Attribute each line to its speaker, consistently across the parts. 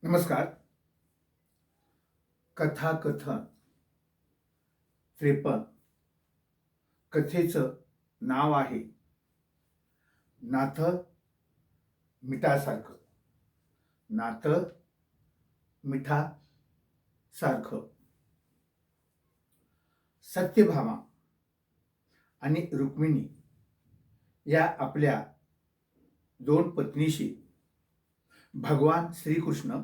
Speaker 1: नमस्कार. कथाकथन 53 कथेचं नाव आहे नातं मिठासारखं. नातं मिठासारखं. सत्यभामा आणि रुक्मिणी या आपल्या दोन पत्नीशी भगवान श्रीकृष्ण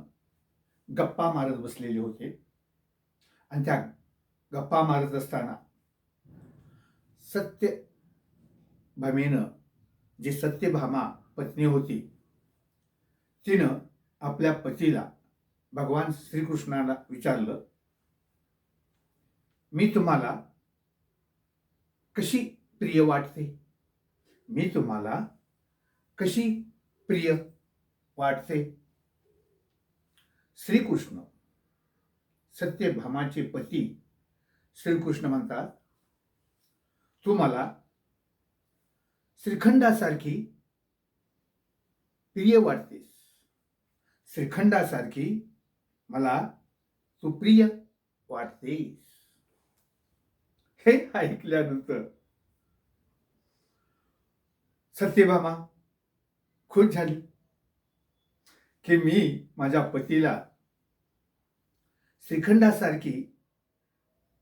Speaker 1: गप्पा मारत बसलेले होते आणि त्या गप्पा मारत असताना सत्यभामेनं जी सत्यभामा पत्नी होती तिनं आपल्या पतीला भगवान श्रीकृष्णाला विचारलं, मी तुम्हाला कशी प्रिय वाटते? मी तुम्हाला कशी प्रिय वाटते? श्रीकृष्ण सत्यभामाचे पती श्रीकृष्ण म्हणतात, तू मला श्रीखंडासारखी प्रिय वाटतेस. श्रीखंडासारखी मला तू प्रिय वाटतेस. हे ऐकल्यानंतर सत्यभामा खुश झाली की मी माझ्या पतीला श्रीखंडासारखी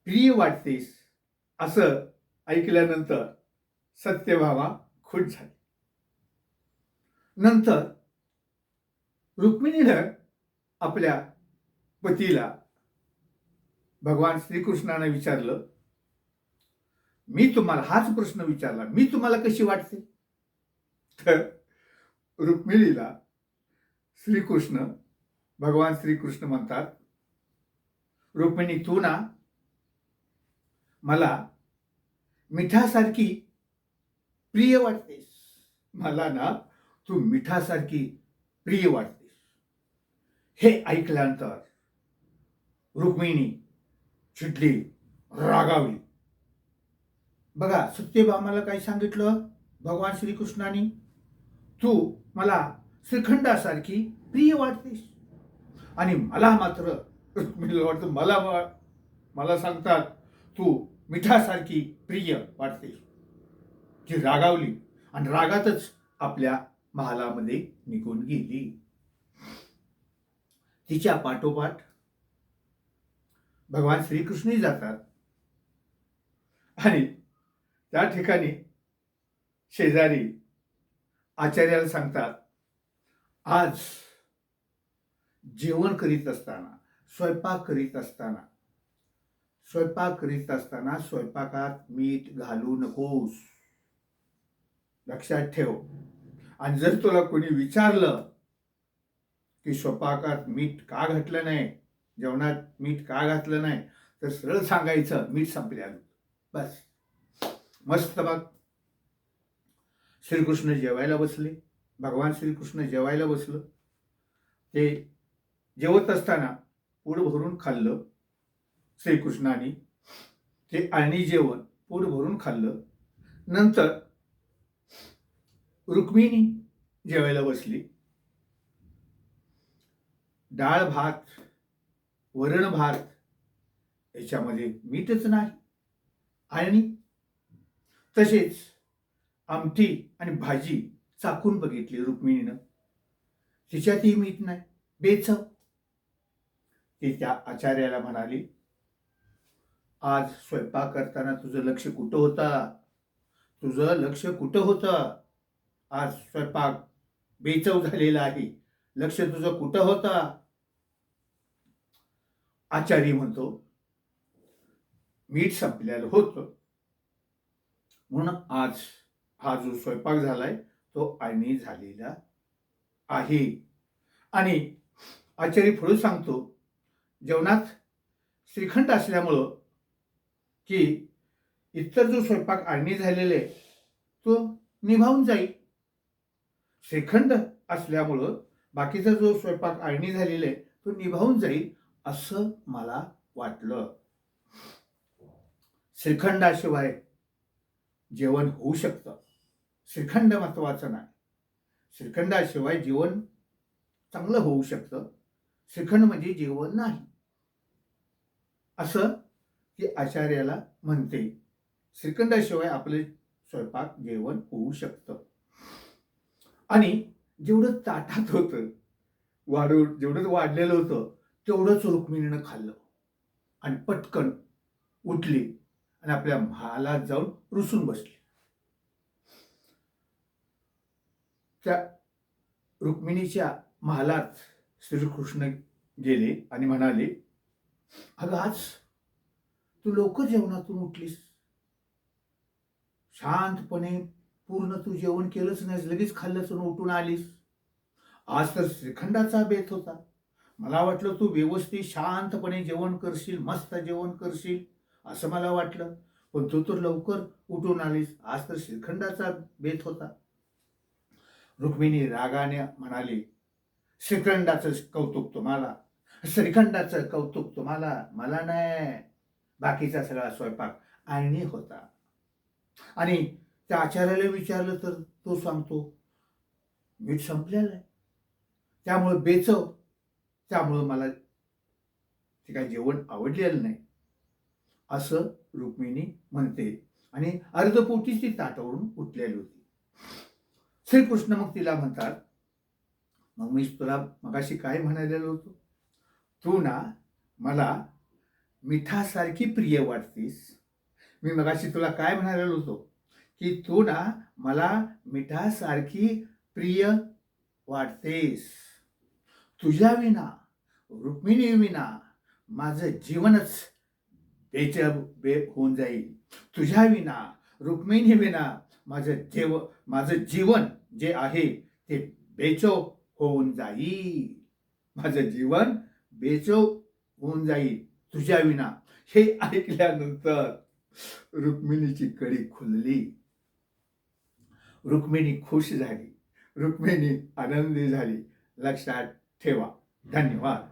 Speaker 1: प्रिय वाटतेस असं ऐकल्यानंतर सत्यभामा खुश झाली. नंतर रुक्मिणीनं आपल्या पतीला भगवान श्रीकृष्णाने विचारलं, मी तुम्हाला हाच प्रश्न विचारला, मी तुम्हाला कशी वाटते? तर रुक्मिणीला श्रीकृष्ण भगवान श्रीकृष्ण म्हणतात, रुक्मिणी तू ना मला मिठासारखी प्रिय वाटतेस. मला ना तू मिठासारखी प्रिय वाटतेस. हे ऐकल्यानंतर रुक्मिणी चिडली, रागावली. बघा सत्यभामाला काय सांगितलं भगवान श्रीकृष्णाने, तू मला श्रीखंडासारखी प्रिय वाटतेस आणि मला मात्र रुक्मिणीला वाटतं मला सांगतात तू मिठासारखी प्रिय वाटतेस. ती रागावली आणि रागातच आपल्या महालामध्ये निघून गेली. तिच्या पाठोपाठ भगवान श्रीकृष्णही जातात आणि त्या ठिकाणी शेजारी आचार्याला सांगतात, आज जेवण करीत असताना स्वयंपाक करीत असताना स्वयंपाकात मीठ घालू नकोस. लक्षात ठेव. आणि जर तुला कोणी विचारलं की स्वयंपाकात मीठ का घातलं नाही, जेवणात मीठ का घातलं नाही, तर सरळ सांगायचं मीठ संपल्यानं. बस. मस्त. बघ श्रीकृष्ण जेवायला बसले. भगवान श्रीकृष्ण जेवायला बसलं. ते जेवत असताना पोट भरून खाल्लं श्रीकृष्णाने. ते आणि जेवण पोट भरून खाल्लं. नंतर रुक्मिणी जेवायला बसली. डाळ भात, वरण भात याच्यामध्ये मीठच नाही आणि तसेच आमटी आणि भाजी चाखून बघितली रुक्मिणीनं, तिच्यातही मीठ नाही, बेचव. ती त्या आचार्याला म्हणाली, आज स्वयंपाक करताना तुझं लक्ष कुठं होतं? तुझं लक्ष कुठं होतं? आज स्वयंपाक बेचव झालेला आहे, लक्ष तुझं कुठं होतं? आचार्य म्हणतो, मीठ संपलेलं होतं म्हणून आज हा जो स्वयंपाक झालाय तो अळणी झालेला आहे. आणि आचार्य पुढे सांगतो, जेवणात श्रीखंड असल्यामुळं की इतर जो स्वयंपाक अळणी झालेला आहे तो निभावून जाईल. श्रीखंड असल्यामुळं बाकीचा जो स्वयंपाक अळणी झालेला आहे तो निभावून जाईल असं मला वाटलं. श्रीखंडाशिवाय जेवण होऊ शकतं. श्रीखंड महत्वाचं नाही. श्रीखंडाशिवाय जेवण चांगलं होऊ शकतं. श्रीखंड म्हणजे जेवण नाही, असं ती आचार्याला म्हणते. श्रीखंडाशिवाय आपले स्वयंपाक जेवण होऊ शकतं. आणि जेवढं ताटात होतं, जेवढं वाढलेलं होतं तेवढंच रुक्मिणीनं खाल्लं आणि पटकन उठली आणि आपल्या महालात जाऊन रुसून बसली. त्या रुक्मिणीच्या महालात श्रीकृष्ण गेले आणि म्हणाले, अगं आज तू लवकर जेवणातून उठलीस, शांतपणे पूर्ण तू जेवण केलंच नाहीस, लगेच खाल्लंच आणि उठून आलीस. आज तर श्रीखंडाचा बेत होता, मला वाटलं तू व्यवस्थित शांतपणे जेवण करशील, मस्त जेवण करशील असं मला वाटलं, पण तू तर लवकर उठून आलीस, आज तर श्रीखंडाचा बेत होता. रुक्मिणी रागाने म्हणाली, श्रीखंडाचं कौतुक तुम्हाला, श्रीखंडाचं कौतुक तुम्हाला, मला नाही. बाकीचा सगळा स्वयंपाक आळणी होता. आणि त्या आचार्याला विचारलं तर तो सांगतो, मीठ संपलेलं आहे, त्यामुळे बेचव, त्यामुळं मला ते काय जेवण आवडलेलं नाही, असं रुक्मिणी म्हणते. आणि अर्धपोटीच ती ताटावरून उठलेली होती. श्रीकृष्ण मग तिला म्हणतात, मग मी तुला मगाशी काय म्हणालेलो होतो, तू ना मला मिठासारखी प्रिय वाटतीस. मी मगाशी तुला काय म्हणालेलो होतो की तू ना मला मिठासारखी प्रिय वाटतेस. तुझ्या विना, रुक्मिणी विना माझं जीवनच बे होऊन जाईल. तुझ्या विना, रुक्मिणी विना माझं जीवन जे आहे ते बेचव होऊन जाईल. माझं जीवन बेचव होऊन जाईल तुझ्या विना. हे ऐकल्यानंतर रुक्मिणीची कडी खुलली, रुक्मिणी खुश झाली, रुक्मिणी आनंदी झाली. लक्षात ठेवा. धन्यवाद.